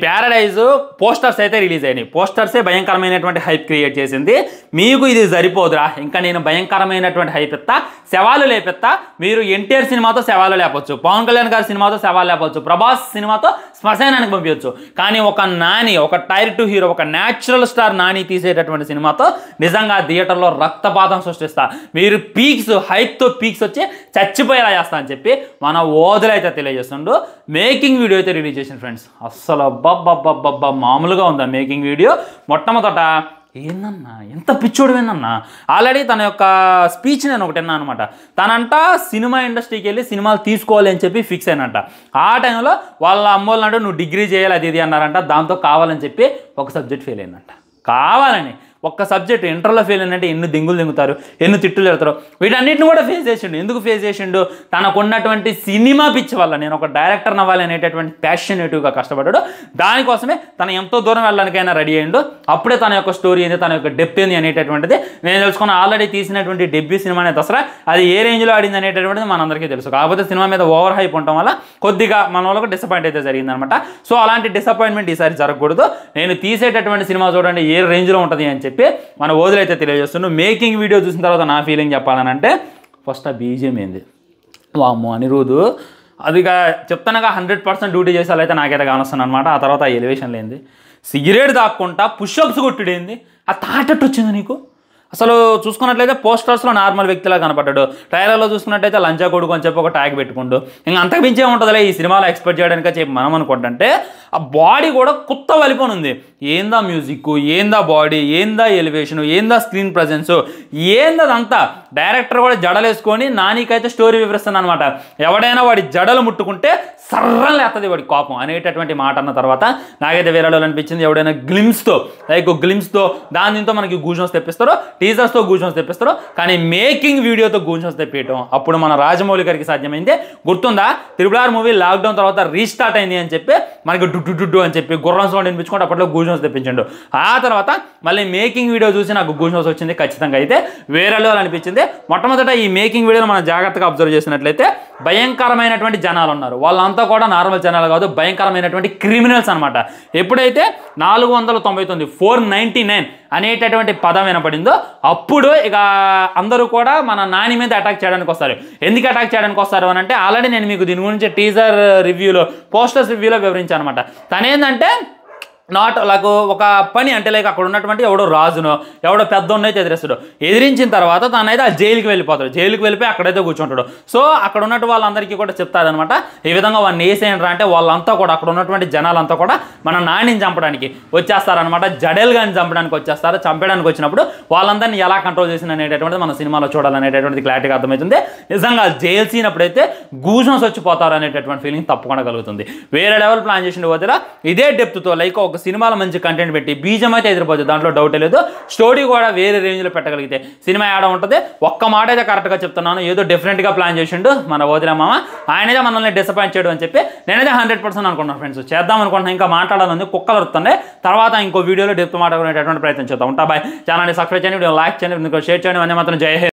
Paradise posters అయితే release అయినాయి. పోస్టర్సే భయంకరమైనటువంటి హైప్ క్రియేట్ చేసింది. మీకు ఇది సరిపోదురా, ఇంకా నేను భయంకరమైనటువంటి హైప్ ఇస్తా, శవాలు లేపెత్తా. మీరు ఎన్టీఆర్ సినిమాతో శవాలు లేపొచ్చు, పవన్ కళ్యాణ్ గారి సినిమాతో శవాలు లేపొచ్చు, ప్రభాస్ సినిమాతో శ్మశానానికి పంపించచ్చు. కానీ ఒక నాని, ఒక టైర్ 2 హీరో, ఒక న్యాచురల్ స్టార్ నాని తీసేటటువంటి సినిమాతో నిజంగా థియేటర్లో రక్తపాతం సృష్టిస్తా. మీరు పీక్స్, హైప్తో పీక్స్ వచ్చి చచ్చిపోయేలా చేస్తా అని చెప్పి మన ఓదలు అయితే తెలియజేస్తుండు. మేకింగ్ వీడియో అయితే రిలీజ్ చేసిన ఫ్రెండ్స్, అస్సలు అబ్బబ్బబ్బబ్బబ్బా మామూలుగా ఉందా మేకింగ్ వీడియో. మొట్టమొదట ఏందన్నా ఎంత పిచ్చోడు ఏందన్నా, ఆల్రెడీ తన యొక్క స్పీచ్ నేను ఒకటి విన్నా అనమాట. తనంట సినిమా ఇండస్ట్రీకి వెళ్ళి సినిమాలు తీసుకోవాలి అని చెప్పి ఫిక్స్ అయినంట. ఆ టైంలో వాళ్ళ అమ్మోళ్ళు అంటే నువ్వు డిగ్రీ చేయాలి అది ఇది అన్నారంట. దాంతో కావాలని చెప్పి ఒక సబ్జెక్ట్ ఫెయిల్ అయిందంట. కావాలని ఒక్క సబ్జెక్ట్ ఇంటర్లో ఫెయిల్ అయినంటే ఎన్ని దింగులు దింగుతారు, ఎన్ని తిట్టులు పెడతారు. వీటన్నిటిని కూడా ఫేస్ చేసిండు. ఎందుకు ఫేస్ చేసిండు? తనకున్నటువంటి సినిమా పిచ్చి వల్ల, నేను ఒక డైరెక్టర్ అవ్వాలి అనేటటువంటి ప్యాషనేటివ్గా కష్టపడ్డాడు. దానికోసమే తను ఎంతో దూరం వెళ్ళడానికైనా రెడీ అయ్యిండు. అప్పుడే తన యొక్క స్టోరీ ఏంది, తన యొక్క డెప్త్ ఏంది అనేటటువంటిది నేను తెలుసుకున్న. ఆల్రెడీ తీసినటువంటి డెబ్యూ సినిమానే దసరా, అది ఏ రేంజ్లో ఆడింది అనేటటువంటిది మనందరికీ తెలుసు. కాకపోతే సినిమా మీద ఓవర్ హైప్ ఉండటం వల్ల కొద్దిగా మన వాళ్ళకు డిసప్పాయింట్ అయితే జరిగిందనమాట. సో అలాంటి డిసప్పాయింట్మెంట్ ఈసారి జరగకూడదు. నేను తీసేటటువంటి సినిమా చూడండి ఏ రేంజ్లో ఉంటుంది అని చెప్పి మన ఓదులైతే తెలియజేస్తున్నాను. మేకింగ్ వీడియో చూసిన తర్వాత నా ఫీలింగ్ చెప్పాలనంటే, ఫస్ట్ ఆ బీజిఎం ఏంది, వామ్మో అనిరుద్ధు అదిగా చెప్తానగా 100% డ్యూటీ చేసేవాళ్ళైతే నాకైతే కానొస్తాను అనమాట. ఆ తర్వాత ఆ ఎలివేషన్ లేనిది, సిగరెట్ దాక్కుంటా పుషప్స్ కొట్టుడేంది, ఆ తాటట్టు వచ్చింది నీకు. అసలు చూసుకున్నట్లయితే పోస్టర్స్లో నార్మల్ వ్యక్తిలా కనపడ్డాడు. ట్రైలర్లో చూసుకున్నట్టయితే లంచా కొడుకు అని చెప్పి ఒక ట్యాగ్ పెట్టుకుంటూ ఇంకా అంతకు మించే ఉంటుందిలే ఈ సినిమాలో ఎక్స్పెక్ట్ చేయడానికి చెప్పి మనం అనుకుంటుంటే, ఆ బాడీ కూడా కొత్త వలిపోని ఉంది. ఏందా మ్యూజిక్, ఏందా బాడీ, ఏందా ఎలివేషను, ఏందా స్క్రీన్ ప్రజెన్సు, ఏందదంతా. డైరెక్టర్ కూడా జడలేసుకొని నానికైతే స్టోరీ వివరిస్తాను అనమాట. ఎవడైనా వాడి జడలు ముట్టుకుంటే సర్రం లేస్తుంది వాడి కోపం అనేటటువంటి మాట అన్న తర్వాత నాకైతే వేరే అనిపించింది. ఎవడైనా గ్లిమ్స్తో దానితో మనకి గూజన్స్ తెప్పిస్తారో, టీజర్స్తో గూజన్స్ తెప్పిస్తారో, కానీ మేకింగ్ వీడియోతో గూజన్స్ తెప్పియటం అప్పుడు మన రాజమౌళి గారికి సాధ్యమైంది. గుర్తుందా, RRR మూవీ లాక్డౌన్ తర్వాత రీస్టార్ట్ అయింది అని చెప్పి మనకి డుడ్డు అని చెప్పి గుర్రం సౌండ్ వినిపించుకుంటే అప్పట్లో గూజన్స్ తెప్పించండు. ఆ తర్వాత మళ్ళీ మేకింగ్ వీడియో చూసి నాకు గూజన్స్ వచ్చింది. ఖచ్చితంగా అయితే వేరే అనిపించింది. మొట్టమొదట ఈ మేకింగ్ వీడియోలో మనం జాగ్రత్తగా అబ్జర్వ్ చేసినట్లయితే భయంకరమైనటువంటి జనాలు ఉన్నారు. వాళ్ళంతా కూడా నార్మల్ జనాలు కాదు, భయంకరమైనటువంటి క్రిమినల్స్ అనమాట. ఎప్పుడైతే 499 499 అనేటటువంటి పదం వినపడిందో అప్పుడు ఇక అందరూ కూడా మన నాని మీద అటాక్ చేయడానికి వస్తారు. ఎందుకు అటాక్ చేయడానికి వస్తారు అని అంటే, ఆల్రెడీ నేను మీకు దీని గురించి టీజర్ రివ్యూలో, పోస్టర్స్ రివ్యూలో వివరించాను అనమాట. తనేందంటే నాట్ లైక్ ఒక పని అంటే లైక్ అక్కడ ఉన్నటువంటి ఎవడో రాజునో ఎవడో పెద్దోన్నైతే ఎదిరిస్తాడు. ఎదిరించిన తర్వాత తనైతే ఆ జైలుకి వెళ్ళిపోతాడు. జైలుకి వెళ్ళిపోయి అక్కడైతే కూర్చుంటాడు. సో అక్కడ ఉన్నట్టు వాళ్ళందరికీ కూడా చెప్తారనమాట, ఈ విధంగా వాడిని వేసేయండి అంటే వాళ్ళంతా కూడా అక్కడ ఉన్నటువంటి జనాలంతా కూడా మన నానిని చంపడానికి వచ్చేస్తారనమాట. జడేల్ గాని చంపడానికి వచ్చేస్తారు. చంపడానికి వచ్చినప్పుడు వాళ్ళందరినీ ఎలా కంట్రోల్ చేసిన అనేటటువంటిది మన సినిమాలో చూడాలనేటటువంటిది క్లారిటీగా అర్థమవుతుంది. నిజంగా జైలు సీన్ అప్పుడైతే గూజన్స్ వచ్చిపోతారు అనేటటువంటి ఫీలింగ్ తప్పకుండా కలుగుతుంది. వేరే లెవెల్ ప్లాన్ చేసిన వదిలా ఇదే డెప్త్తో లైక్ ఒక సినిమాలో మంచి కంటెంట్ పెట్టి బీజం అయితే ఎదిరిపోతుంది, దాంట్లో డౌటే లేదు. స్టోరీ కూడా వేరే రేంజ్లో పెట్టగలిగితే సినిమా యాడ ఉంటుంది. ఒక్క మాట అయితే కరెక్ట్గా చెప్తున్నాను, ఏదో డిఫరెంట్గా ప్లాన్ చేసిండు మన వదిలే మామ. ఆయనైతే మనల్ని డిసప్పాయింట్ చేయడం అని చెప్పి నేనైతే 100% అనుకుంటున్నాను ఫ్రెండ్స్. చేద్దాం అనుకుంటున్నాను, ఇంకా మాట్లాడాలని కుక్కలు వస్తున్నాయి. తర్వాత ఇంకో వీడియోలో డెప్త్ మాట్లాడుకునేటటువంటి ప్రయత్నం చేద్దాం. ఉంటా బాయ్. ఛానల్ని సబ్స్క్రైబ్ చేయండి, వీడియో లైక్ చేయండి, షేర్ చేయండి. అన్నీ మాత్రం జై హింద్.